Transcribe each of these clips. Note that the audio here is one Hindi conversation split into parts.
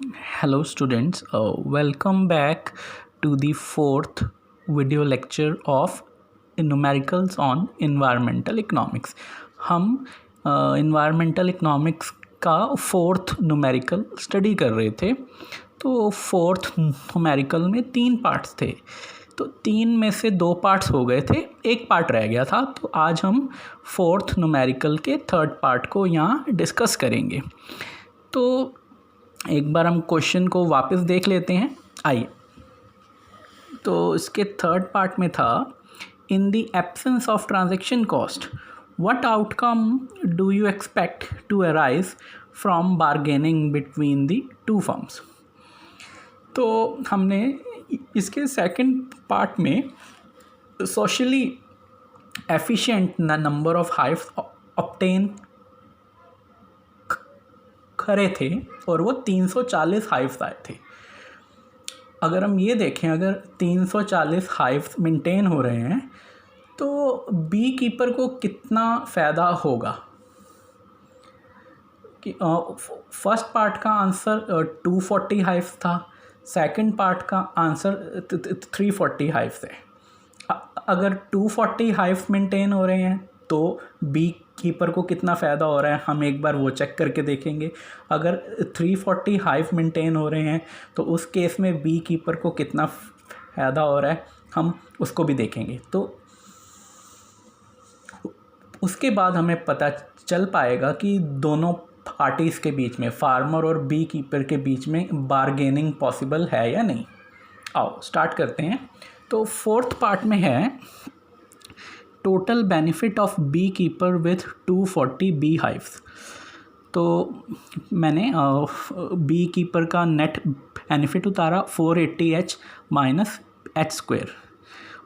Hello students, welcome back to the fourth video lecture of numericals on environmental economics. हम environmental economics का फोर्थ न्यूमेरिकल स्टडी कर रहे थे। तो फोर्थ न्यूमेरिकल में 3 पार्ट्स थे, तो 3 में से 2 पार्ट्स हो गए थे, एक पार्ट रह गया था। तो आज हम फोर्थ न्यूमेरिकल के थर्ड पार्ट को यहाँ डिस्कस करेंगे। तो एक बार हम क्वेश्चन को वापस देख लेते हैं, आइए। तो इसके थर्ड पार्ट में था, in the absence of transaction cost what outcome do you expect to arise from bargaining between the two firms. तो हमने इसके सेकंड पार्ट में socially efficient number of hives obtain करे थे और वो 340 हाइव्स आए थे। अगर हम ये देखें, अगर 340 हाइव्स मेंटेन हो रहे हैं तो बी कीपर को कितना फ़ायदा होगा। कि फर्स्ट पार्ट का आंसर 240 हाइव्स था, सेकंड पार्ट का आंसर 340 हाइव्स है। अगर 240 हाइव्स मेंटेन हो रहे हैं तो बी कीपर को कितना फ़ायदा हो रहा है, हम एक बार वो चेक करके देखेंगे। अगर 340 हाइव मेंटेन हो रहे हैं तो उस केस में बी कीपर को कितना फ़ायदा हो रहा है, हम उसको भी देखेंगे। तो उसके बाद हमें पता चल पाएगा कि दोनों पार्टीज़ के बीच में, फार्मर और बी कीपर के बीच में बारगेनिंग पॉसिबल है या नहीं। आओ स्टार्ट करते हैं। तो फोर्थ पार्ट में है, total benefit of bee keeper with 240 bee hives. तो मैंने बी कीपर का नेट बेनिफिट उतारा 480H माइनस एच स्क्वायर,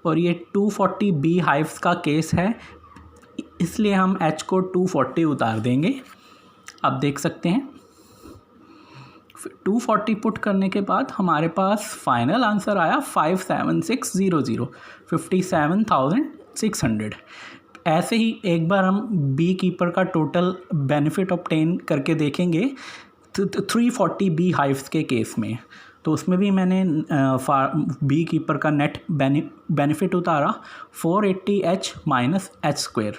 और ये 240 बी हाइव्स का केस है, इसलिए हम H को 240 उतार देंगे। अब देख सकते हैं 240 पुट करने के बाद हमारे पास फाइनल आंसर आया 57600, 57,600। ऐसे ही एक बार हम बी कीपर का टोटल बेनिफिट ऑब्टेन करके देखेंगे 340 बी हाइव्स के केस में। तो उसमें भी मैंने बी कीपर का नेट बेनिफिट उतारा 480H माइनस एच स्क्वायर,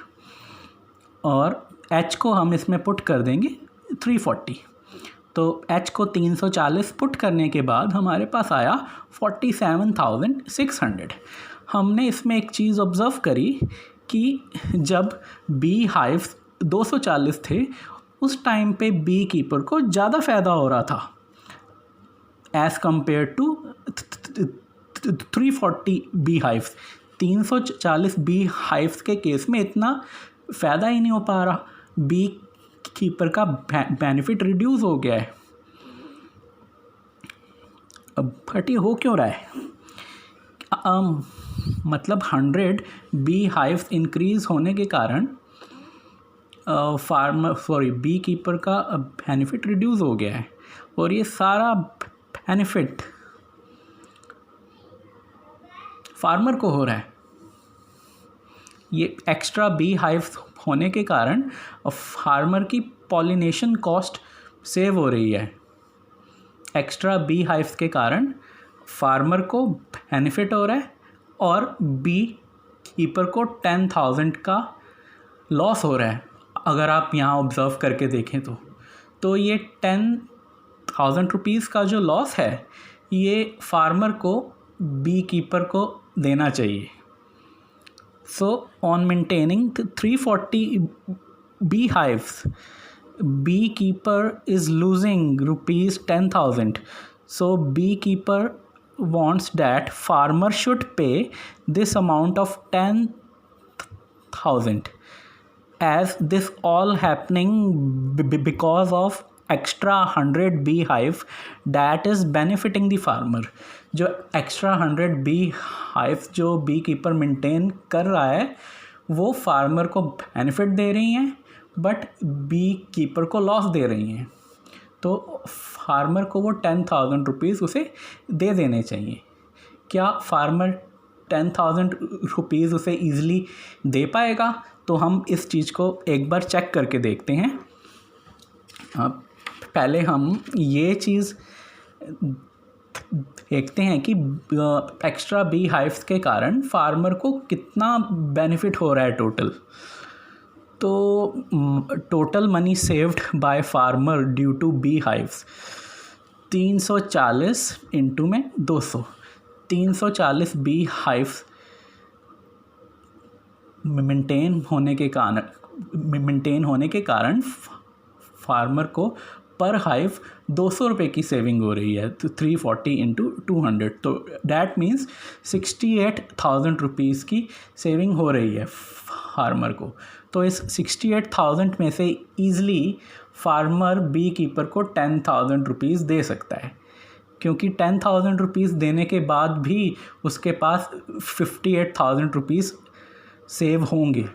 और H को हम इसमें पुट कर देंगे 340। तो H को 340 पुट करने के बाद हमारे पास आया 47,600। हमने इसमें एक चीज़ ऑब्ज़र्व करी कि जब बी हाइव्स 240 थे उस टाइम पे बी कीपर को ज़्यादा फ़ायदा हो रहा था as compare to 340 bee hives. 340 bee hives के केस में इतना फ़ायदा ही नहीं हो पा रहा, बी कीपर का बेनिफिट रिड्यूस हो गया है। बट ये हो क्यों रहा है? मतलब 100 बी हाइव्स इंक्रीज़ होने के कारण बी कीपर का बेनिफिट रिड्यूस हो गया है, और ये सारा बेनिफिट फार्मर को हो रहा है। ये एक्स्ट्रा बी हाइव्स होने के कारण फार्मर की पॉलिनेशन कॉस्ट सेव हो रही है। एक्स्ट्रा बी हाइव्स के कारण फार्मर को बेनिफिट हो रहा है और बी कीपर को 10,000 का लॉस हो रहा है। अगर आप यहाँ ऑब्ज़र्व करके देखें तो ये 10,000 रुपीज़ का जो लॉस है ये फार्मर को बी कीपर को देना चाहिए। So on maintaining 340 beehives, beekeeper is losing rupees 10,000. So beekeeper wants that farmer should pay this amount of 10,000, as this all happening because of extra 100 beehive that is benefiting the farmer. जो एक्स्ट्रा 100 बी हाइव्स जो बी कीपर मेंटेन कर रहा है वो फार्मर को बेनिफिट दे रही हैं, बट बी कीपर को लॉस दे रही हैं। तो फार्मर को वो 10,000 रुपीज़ उसे दे देने चाहिए। क्या फार्मर 10,000 रुपीज़ उसे ईज़िली दे पाएगा? तो हम इस चीज़ को एक बार चेक करके देखते हैं। पहले हम ये चीज़ देखते हैं कि एक्स्ट्रा बी हाइव्स के कारण फार्मर को कितना बेनिफिट हो रहा है टोटल। तो total money saved by farmer due to bee hives 340 into में 200, 340 बी हाइव्स मेंटेन होने के कारण फार्मर को पर हाइव 200 रुपये की सेविंग हो रही है। तो 340 इंटू 200, तो डैट मीन्स 68,000 रुपीज़ की सेविंग हो रही है फार्मर को। तो इस 68,000 में से ईज़िली फार्मर बी कीपर को 10,000 रुपीज़ दे सकता है, क्योंकि 10,000 रुपीज़ देने के बाद भी उसके पास 58,000 रुपीज़ सेव होंगे।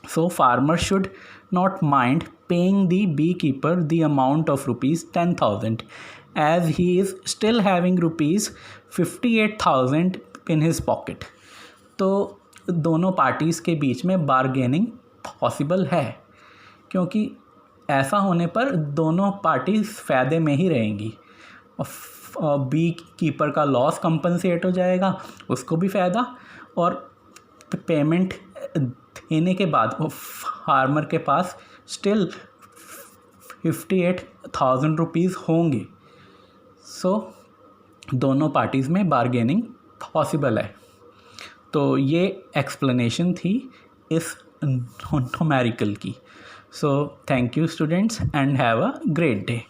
So farmer should not mind paying the beekeeper the amount of rupees 10,000 as he is still having rupees 58,000 in his pocket. तो दोनों पार्टीज़ के बीच में बारगेनिंग पॉसिबल है, क्योंकि ऐसा होने पर दोनों पार्टी फ़ायदे में ही रहेंगी। बी कीपर का लॉस कंपनसेट हो जाएगा, उसको भी फ़ायदा, और पेमेंट देने के बाद वो फार्मर के पास स्टिल 58,000 रुपीज़ होंगे। सो दोनों पार्टीज़ में बारगेनिंग पॉसिबल है। तो ये एक्सप्लेनेशन थी इस न्यूमेरिकल की। So thank you students and have a great day.